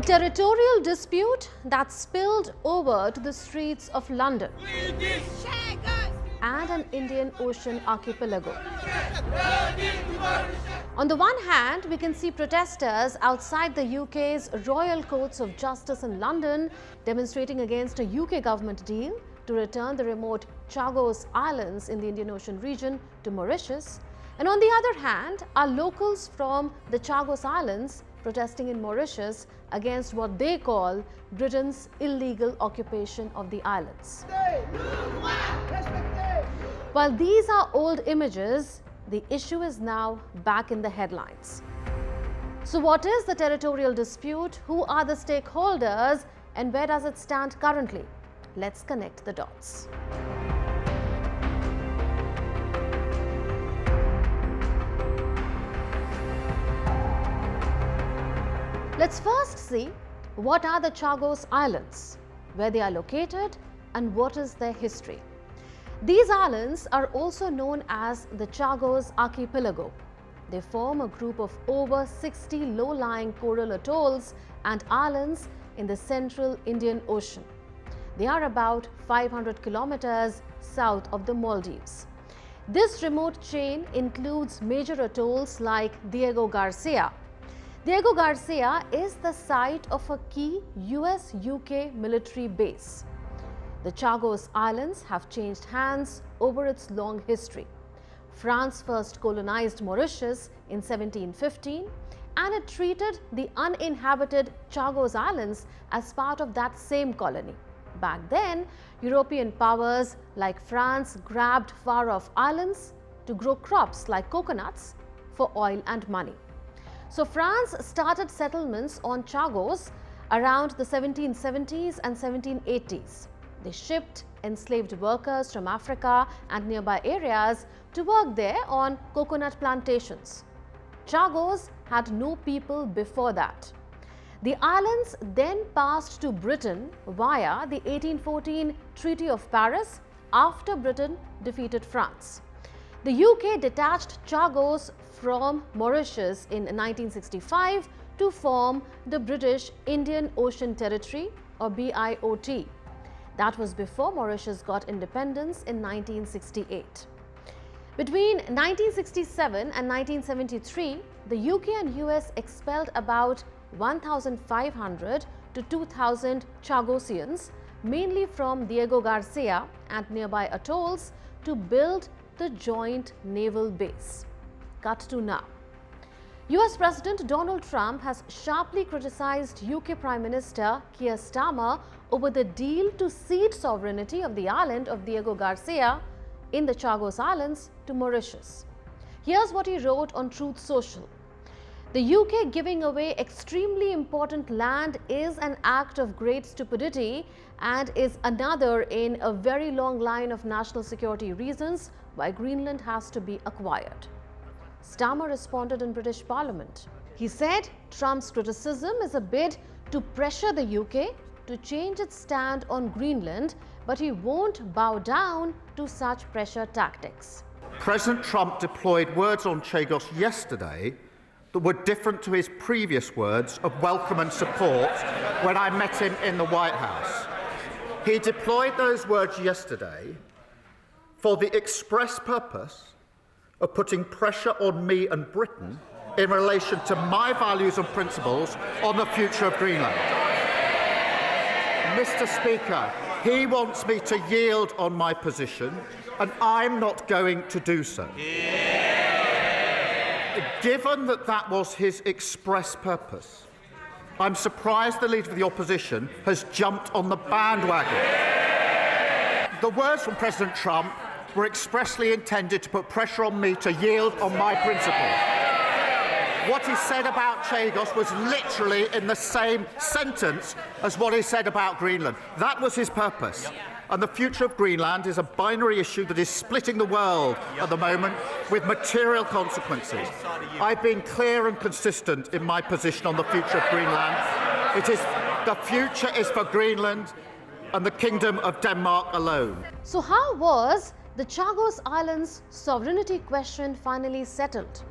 territorial dispute that spilled over to the streets of London and an Indian Ocean archipelago. On the one hand, we can see protesters outside the UK's Royal Courts of Justice in London demonstrating against a UK government deal to return the remote Chagos Islands in the Indian Ocean region to Mauritius. And on the other hand, are locals from the Chagos Islands protesting in Mauritius against what they call Britain's illegal occupation of the islands. While these are old images, the issue is now back in the headlines. So what is the territorial dispute? Who are the stakeholders? And where does it stand currently? Let's connect the dots. Let's first see what are the Chagos Islands, where they are located, and what is their history. These islands are also known as the Chagos Archipelago. They form a group of over 60 low-lying coral atolls and islands in the central Indian Ocean. They are about 500 kilometers south of the Maldives. This remote chain includes major atolls like Diego Garcia. Diego Garcia is the site of a key U.S. UK military base. The Chagos Islands have changed hands over its long history. France first colonized Mauritius in 1715 and it treated the uninhabited Chagos Islands as part of that same colony. Back then, European powers like France grabbed far-off islands to grow crops like coconuts for oil and money. So France started settlements on Chagos around the 1770s and 1780s. They shipped enslaved workers from Africa and nearby areas to work there on coconut plantations. Chagos had no people before that. The islands then passed to Britain via the 1814 Treaty of Paris after Britain defeated France. The UK detached Chagos from Mauritius in 1965 to form the British Indian Ocean Territory, or BIOT. That was before Mauritius got independence in 1968. Between 1967 and 1973, the UK and US expelled about 1,500 to 2,000 Chagossians, mainly from Diego Garcia and nearby atolls, to build the joint naval base. Cut to now. US President Donald Trump has sharply criticized UK Prime Minister Keir Starmer over the deal to cede sovereignty of the island of Diego Garcia in the Chagos Islands to Mauritius. Here's what he wrote on Truth Social. The UK giving away extremely important land is an act of great stupidity and is another in a very long line of national security reasons why Greenland has to be acquired. Starmer responded in British Parliament. He said Trump's criticism is a bid to pressure the UK to change its stand on Greenland, but he won't bow down to such pressure tactics. President Trump deployed words on Chagos yesterday that were different to his previous words of welcome and support when I met him in the White House. He deployed those words yesterday for the express purpose of putting pressure on me and Britain in relation to my values and principles on the future of Greenland. Mr. Speaker, he wants me to yield on my position, and I'm not going to do so. Given that that was his express purpose, I'm surprised the Leader of the Opposition has jumped on the bandwagon. The words from President Trump were expressly intended to put pressure on me to yield on my principles. What he said about Chagos was literally in the same sentence as what he said about Greenland. That was his purpose. And the future of Greenland is a binary issue that is splitting the world at the moment with material consequences. I've been clear and consistent in my position on the future of Greenland. The future is for Greenland and the Kingdom of Denmark alone. So how was the Chagos Islands sovereignty question finally settled?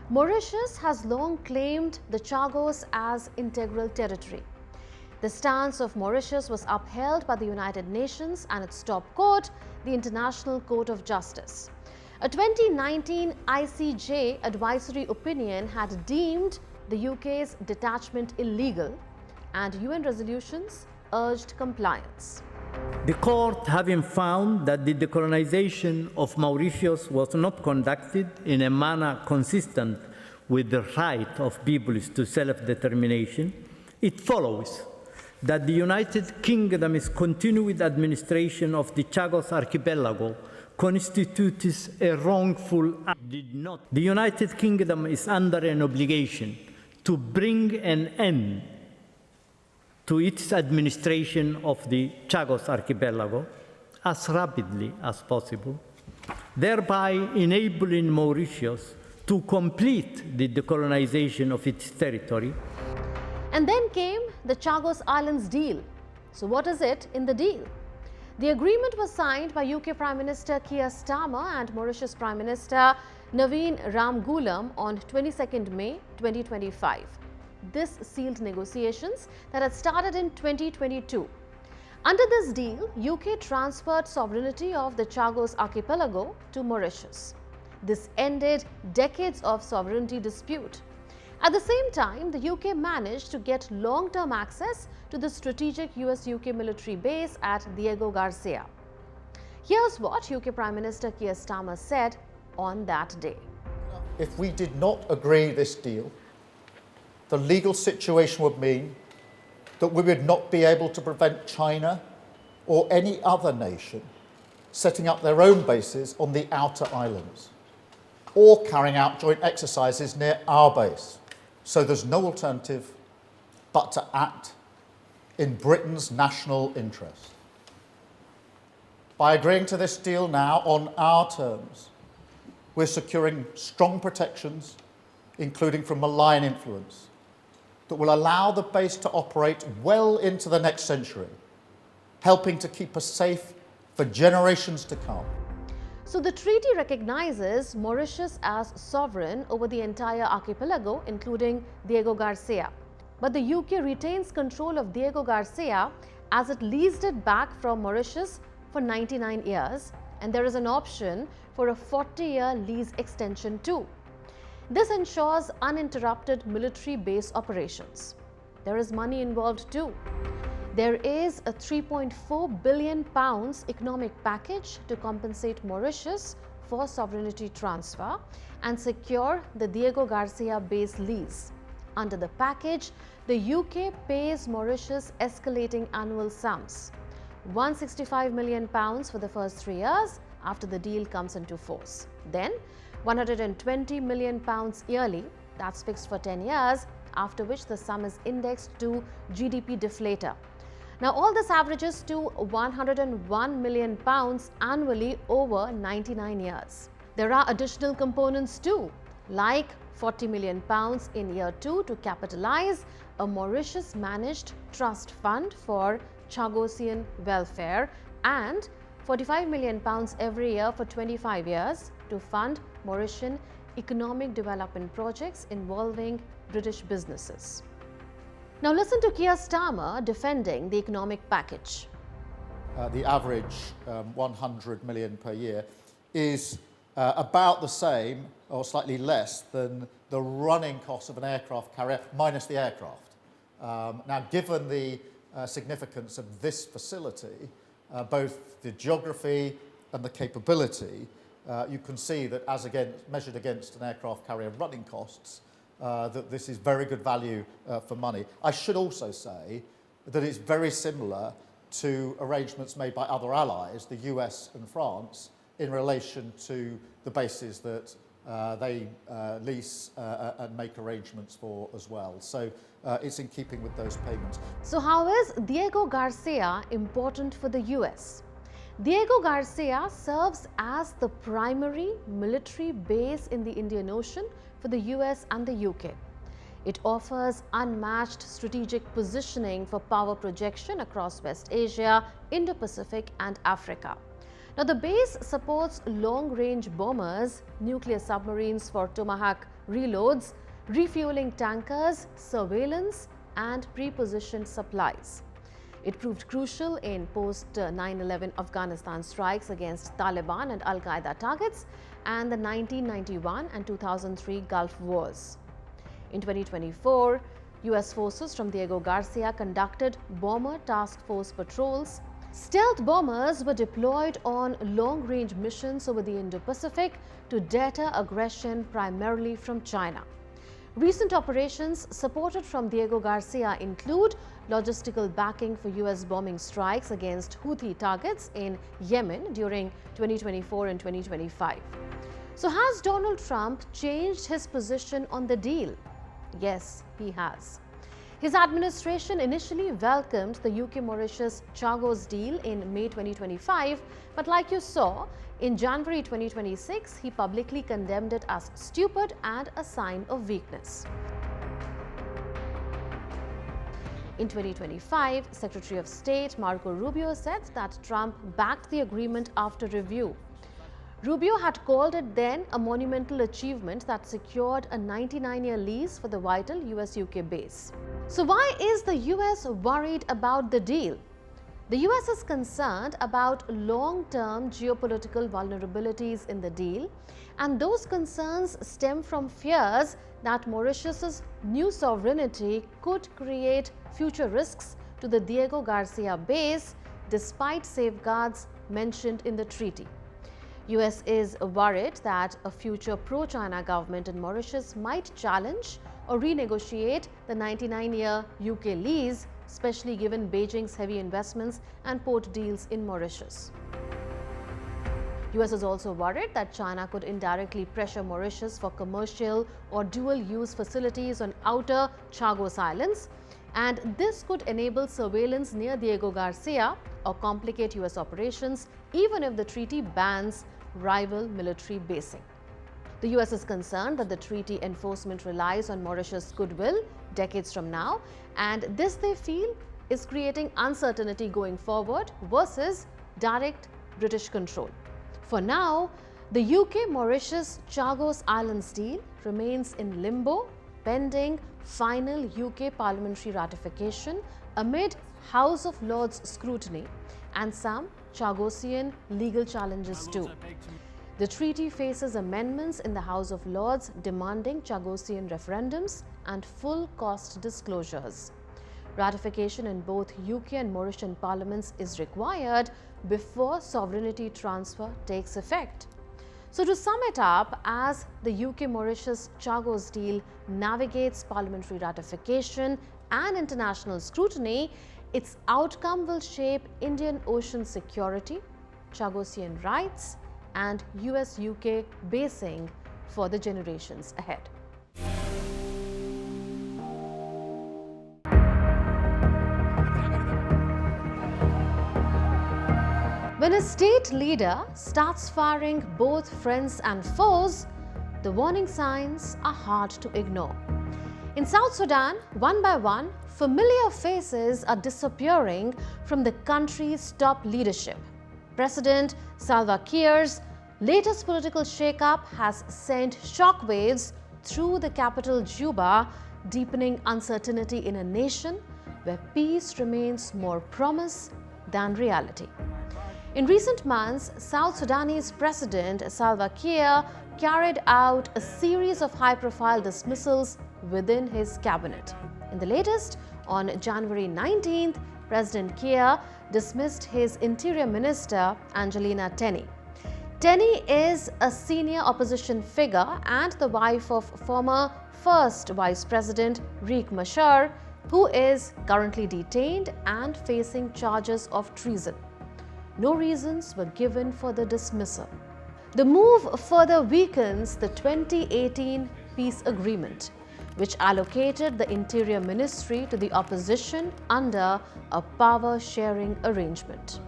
Mauritius has long claimed the Chagos as integral territory. The stance of Mauritius was upheld by the United Nations and its top court, the International Court of Justice. A 2019 ICJ advisory opinion had deemed the UK's detachment illegal, and UN resolutions urged compliance. The court, having found that the decolonization of Mauritius was not conducted in a manner consistent with the right of peoples to self-determination, it follows that the United Kingdom's continued administration of the Chagos Archipelago constitutes a wrongful act. The United Kingdom is under an obligation to bring an end to its administration of the Chagos Archipelago as rapidly as possible, thereby enabling Mauritius to complete the decolonization of its territory. And then came the Chagos Islands deal. So what is it in the deal? The agreement was signed by UK Prime Minister Keir Starmer and Mauritius Prime Minister Naveen Ramgoolam on 22nd May 2025. This sealed negotiations that had started in 2022. Under this deal, UK transferred sovereignty of the Chagos Archipelago to Mauritius. This ended decades of sovereignty dispute. At the same time, the UK managed to get long-term access to the strategic US UK military base at Diego Garcia. Here's what UK Prime Minister Keir Starmer said on that day. If we did not agree this deal, the legal situation would mean that we would not be able to prevent China or any other nation setting up their own bases on the outer islands or carrying out joint exercises near our base. So there's no alternative but to act in Britain's national interest. By agreeing to this deal now on our terms, we're securing strong protections, including from malign influence, that will allow the base to operate well into the next century, helping to keep us safe for generations to come. So the treaty recognizes Mauritius as sovereign over the entire archipelago, including Diego Garcia. But the UK retains control of Diego Garcia as it leased it back from Mauritius for 99 years, and there is an option for a 40-year lease extension too. This ensures uninterrupted military base operations. There is money involved too. There is a £3.4 billion economic package to compensate Mauritius for sovereignty transfer and secure the Diego Garcia base lease. Under the package, the UK pays Mauritius escalating annual sums, £165 million for the first 3 years after the deal comes into force. Then £120 million yearly, that's fixed for 10 years, after which the sum is indexed to GDP deflator. Now all this averages to £101 million annually over 99 years. There are additional components too, like £40 million in year 2 to capitalize a Mauritius-managed trust fund for Chagossian welfare and £45 million every year for 25 years to fund Mauritian economic development projects involving British businesses. Now listen to Keir Starmer defending the economic package. The average 100 million per year is about the same or slightly less than the running cost of an aircraft carrier minus the aircraft. Now, given the significance of this facility, both the geography and the capability, you can see that as again measured against an aircraft carrier running costs, that this is very good value for money. I should also say that it's very similar to arrangements made by other allies, the US and France, in relation to the bases that they lease and make arrangements for as well. So it's in keeping with those payments. So how is Diego Garcia important for the US? Diego Garcia serves as the primary military base in the Indian Ocean for the US and the UK. It offers unmatched strategic positioning for power projection across West Asia, Indo-Pacific and Africa. Now, the base supports long-range bombers, nuclear submarines for Tomahawk reloads, refueling tankers, surveillance, and pre-positioned supplies. It proved crucial in post-9/11 Afghanistan strikes against Taliban and Al-Qaeda targets and the 1991 and 2003 Gulf Wars. In 2024, U.S. forces from Diego Garcia conducted bomber task force patrols. Stealth bombers were deployed on long-range missions over the Indo-Pacific to deter aggression primarily from China. Recent operations supported from Diego Garcia include logistical backing for U.S. bombing strikes against Houthi targets in Yemen during 2024 and 2025. So has Donald Trump changed his position on the deal? Yes, he has. His administration initially welcomed the UK-Mauritius Chagos deal in May 2025, but like you saw, in January 2026, he publicly condemned it as stupid and a sign of weakness. In 2025, Secretary of State Marco Rubio said that Trump backed the agreement after review. Rubio had called it then a monumental achievement that secured a 99-year lease for the vital US-UK base. So why is the US worried about the deal? The US is concerned about long-term geopolitical vulnerabilities in the deal, and those concerns stem from fears that Mauritius's new sovereignty could create future risks to the Diego Garcia base despite safeguards mentioned in the treaty. US is worried that a future pro-China government in Mauritius might challenge or renegotiate the 99-year UK lease, especially given Beijing's heavy investments and port deals in Mauritius. US is also worried that China could indirectly pressure Mauritius for commercial or dual-use facilities on outer Chagos Islands, and this could enable surveillance near Diego Garcia or complicate US operations even if the treaty bans rival military basing. The US is concerned that the treaty enforcement relies on Mauritius' goodwill decades from now, and this, they feel, is creating uncertainty going forward versus direct British control. For now, the UK-Mauritius Chagos Islands deal remains in limbo pending final UK parliamentary ratification amid House of Lords scrutiny and some Chagossian legal challenges too. The treaty faces amendments in the House of Lords demanding Chagossian referendums and full cost disclosures. Ratification in both UK and Mauritian parliaments is required before sovereignty transfer takes effect. So to sum it up, as the UK-Mauritius Chagos deal navigates parliamentary ratification and international scrutiny, its outcome will shape Indian Ocean security, Chagossian rights, and US-UK basing for the generations ahead. When a state leader starts firing both friends and foes, the warning signs are hard to ignore. In South Sudan, one by one, familiar faces are disappearing from the country's top leadership. President Salva Kiir's latest political shakeup has sent shockwaves through the capital Juba, deepening uncertainty in a nation where peace remains more promise than reality. In recent months, South Sudanese President Salva Kiir carried out a series of high-profile dismissals within his cabinet. In the latest, on January 19th, President Keir dismissed his Interior Minister Angelina Teny. Teny is a senior opposition figure and the wife of former First Vice President Riek Machar, who is currently detained and facing charges of treason. No reasons were given for the dismissal. The move further weakens the 2018 peace agreement, which allocated the Interior Ministry to the opposition under a power-sharing arrangement.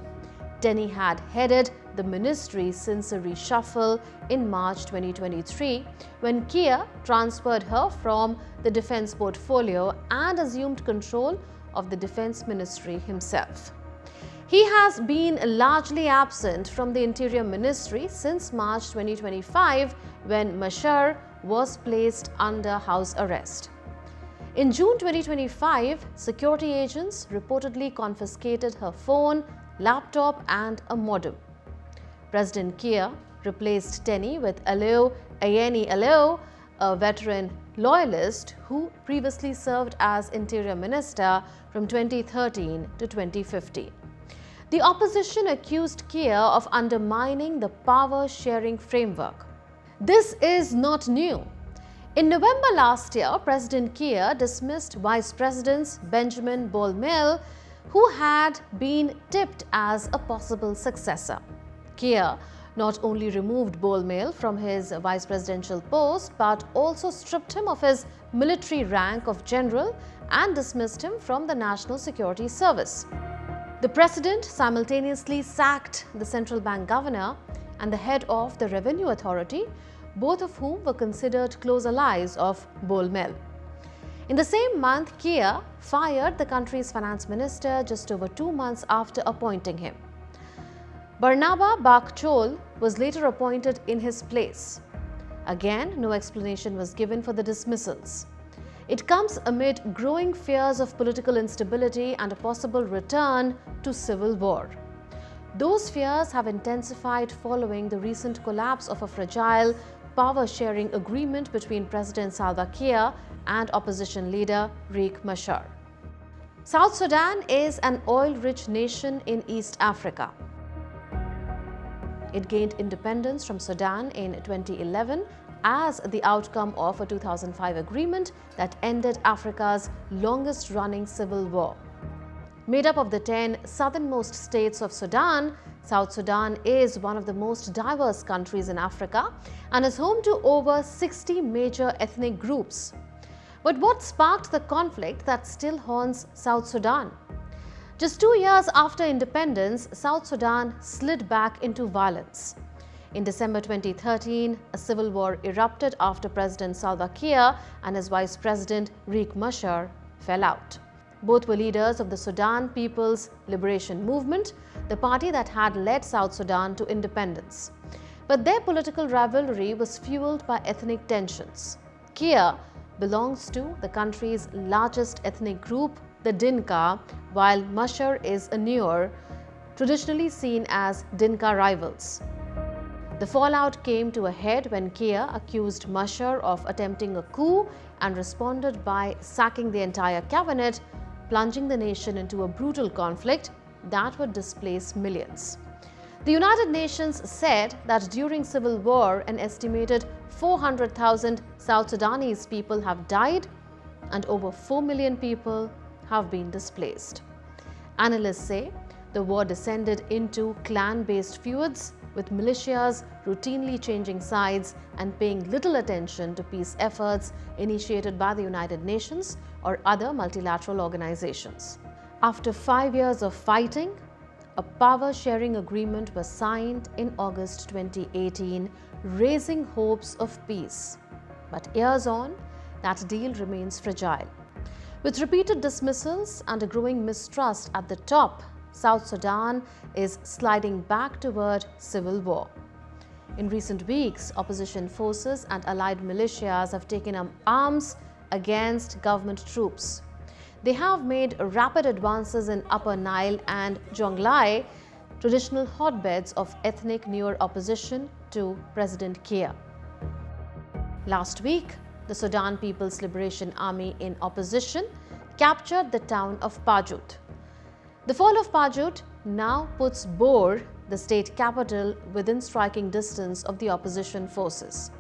Teny had headed the ministry since a reshuffle in March 2023, when Keir transferred her from the defense portfolio and assumed control of the defense ministry himself. He has been largely absent from the Interior Ministry since March 2025, when Mashar was placed under house arrest. In June 2025, security agents reportedly confiscated her phone, laptop and a modem. President Keir replaced Tenny with Ayeni Aleo, a veteran loyalist who previously served as Interior Minister from 2013 to 2015. The opposition accused Keir of undermining the power-sharing framework. This is not new. In November last year, President Keir dismissed Vice Presidents Benjamin Bolmel, who had been tipped as a possible successor. Keir not only removed Bolmel from his vice presidential post, but also stripped him of his military rank of general and dismissed him from the National Security Service. The president simultaneously sacked the central bank governor and the head of the Revenue Authority, both of whom were considered close allies of Bolmel. In the same month, Keir fired the country's finance minister just over 2 months after appointing him. Barnaba Bakchol was later appointed in his place. Again, no explanation was given for the dismissals. It comes amid growing fears of political instability and a possible return to civil war. Those fears have intensified following the recent collapse of a fragile power-sharing agreement between President Salva Kiir and opposition leader Riek Machar. South Sudan is an oil-rich nation in East Africa. It gained independence from Sudan in 2011 as the outcome of a 2005 agreement that ended Africa's longest-running civil war. Made up of the 10 southernmost states of Sudan, South Sudan is one of the most diverse countries in Africa and is home to over 60 major ethnic groups. But what sparked the conflict that still haunts South Sudan? Just 2 years after independence, South Sudan slid back into violence. In December 2013, a civil war erupted after President Salva Kiir and his Vice President Riek Machar fell out. Both were leaders of the Sudan People's Liberation Movement, the party that had led South Sudan to independence. But their political rivalry was fueled by ethnic tensions. Keir belongs to the country's largest ethnic group, the Dinka, while Machar is a Nuer, traditionally seen as Dinka rivals. The fallout came to a head when Keir accused Machar of attempting a coup and responded by sacking the entire cabinet, plunging the nation into a brutal conflict that would displace millions. The United Nations said that during civil war, an estimated 400,000 South Sudanese people have died and over 4 million people have been displaced. Analysts say the war descended into clan-based feuds, with militias routinely changing sides and paying little attention to peace efforts initiated by the United Nations or other multilateral organizations. After 5 years of fighting, a power-sharing agreement was signed in August 2018, raising hopes of peace. But years on, that deal remains fragile. With repeated dismissals and a growing mistrust at the top, South Sudan is sliding back toward civil war. In recent weeks, opposition forces and allied militias have taken up arms against government troops. They have made rapid advances in Upper Nile and Jonglei, traditional hotbeds of ethnic Nuer opposition to President Keir. Last week, the Sudan People's Liberation Army in opposition captured the town of Pajut. The fall of Pajut now puts Bor, the state capital, within striking distance of the opposition forces.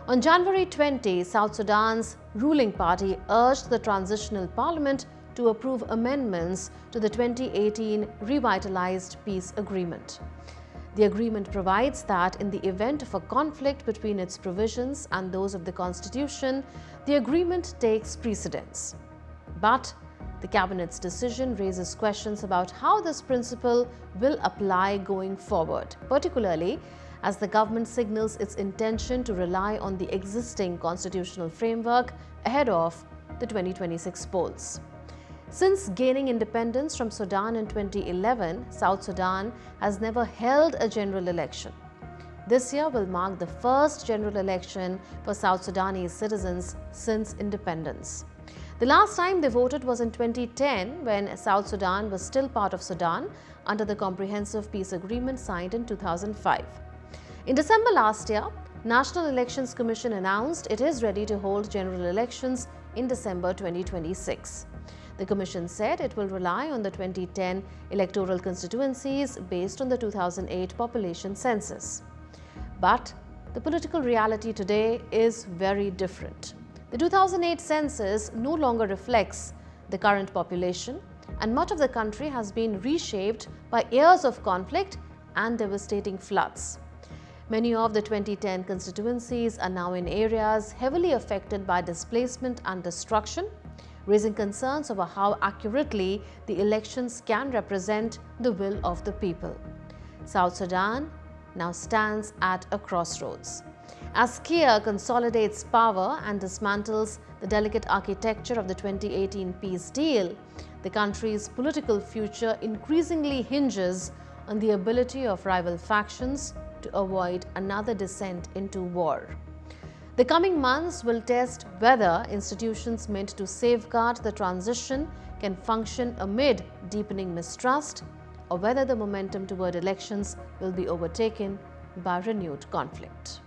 On January 20, South Sudan's ruling party urged the transitional parliament to approve amendments to the 2018 revitalized peace agreement. The agreement provides that in the event of a conflict between its provisions and those of the constitution, the agreement takes precedence. But the cabinet's decision raises questions about how this principle will apply going forward, particularly as the government signals its intention to rely on the existing constitutional framework ahead of the 2026 polls. Since gaining independence from Sudan in 2011, South Sudan has never held a general election. This year will mark the first general election for South Sudanese citizens since independence. The last time they voted was in 2010, when South Sudan was still part of Sudan under the Comprehensive Peace Agreement signed in 2005. In December last year, National Elections Commission announced it is ready to hold general elections in December 2026. The Commission said it will rely on the 2010 electoral constituencies based on the 2008 population census. But the political reality today is very different. The 2008 census no longer reflects the current population, and much of the country has been reshaped by years of conflict and devastating floods. Many of the 2010 constituencies are now in areas heavily affected by displacement and destruction, raising concerns over how accurately the elections can represent the will of the people. South Sudan now stands at a crossroads. As Keir consolidates power and dismantles the delicate architecture of the 2018 peace deal, the country's political future increasingly hinges on the ability of rival factions to avoid another descent into war. The coming months will test whether institutions meant to safeguard the transition can function amid deepening mistrust, or whether the momentum toward elections will be overtaken by renewed conflict.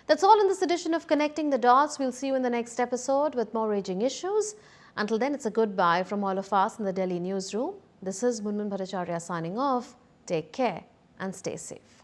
That's all in this edition of Connecting the Dots. We'll see you in the next episode with more raging issues. Until then, it's a goodbye from all of us in the Delhi newsroom. This is Munmun Bhattacharya signing off. Take care and stay safe.